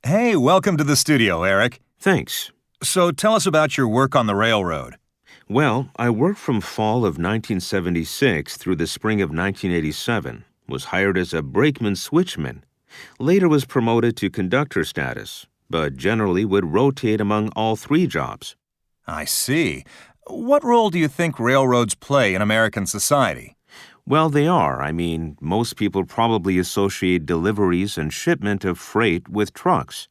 Hey, welcome to the studio, Eric. Thanks. So tell us about your work on the railroad. Well, I worked from fall of 1976 through the spring of 1987, was hired as a brakeman switchman, later was promoted to conductor status, but generally would rotate among all three jobs. I see. What role do you think railroads play in American society? Well, they are. Most people probably associate deliveries and shipment of freight with trucks.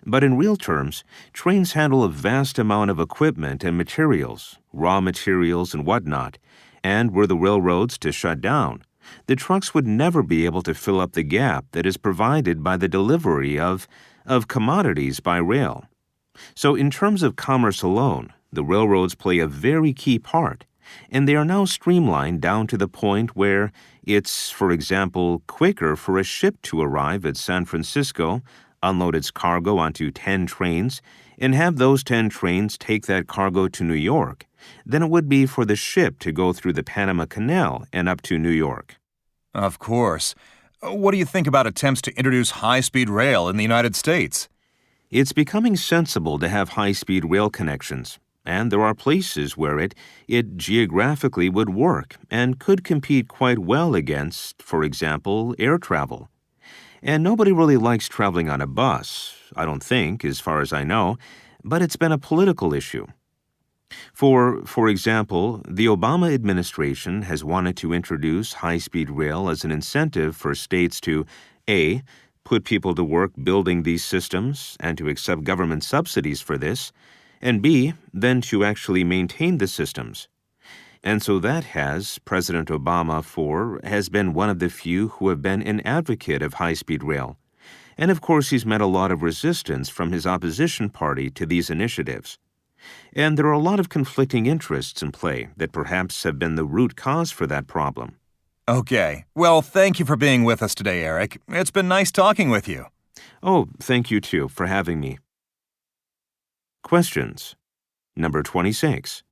But in real terms, trains handle a vast amount of equipment and materials, raw materials and whatnot, and were the railroads to shut down, the trucks would never be able to fill up the gap that is provided by the delivery of commodities by rail. So in terms of commerce alone, the railroads play a very key part, and they are now streamlined down to the point where it's, for example, quicker for a ship to arrive at San Francisco, unload its cargo onto 10 trains, and have those 10 trains take that cargo to New York than it would be for the ship to go through the Panama Canal and up to New York. Of course. What do you think about attempts to introduce high-speed rail in the United States? It's becoming sensible to have high-speed rail connections, and there are places where it geographically would work and could compete quite well against, for example, air travel. And nobody really likes traveling on a bus, I don't think, as far as I know, but it's been a political issue. For example, the Obama administration has wanted to introduce high-speed rail as an incentive for states to A, put people to work building these systems and to accept government subsidies for this, and B, then to actually maintain the systems. And so that President Obama has been one of the few who have been an advocate of high-speed rail. And of course, he's met a lot of resistance from his opposition party to these initiatives. And there are a lot of conflicting interests in play that perhaps have been the root cause for that problem. Okay. Well, thank you for being with us today, Eric. It's been nice talking with you. Oh, thank you too for having me. Questions. Number 26.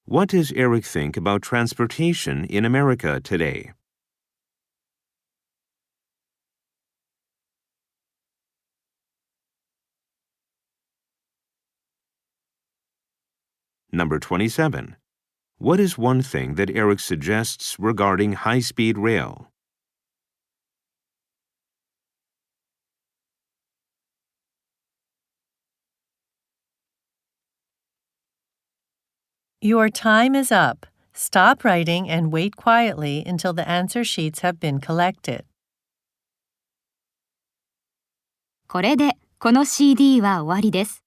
What does Eric think about transportation in America today? Number 27. What is one thing that Eric suggests regarding high-speed rail? Your time is up. Stop writing and wait quietly until the answer sheets have been collected. これでこの CD は終わりです。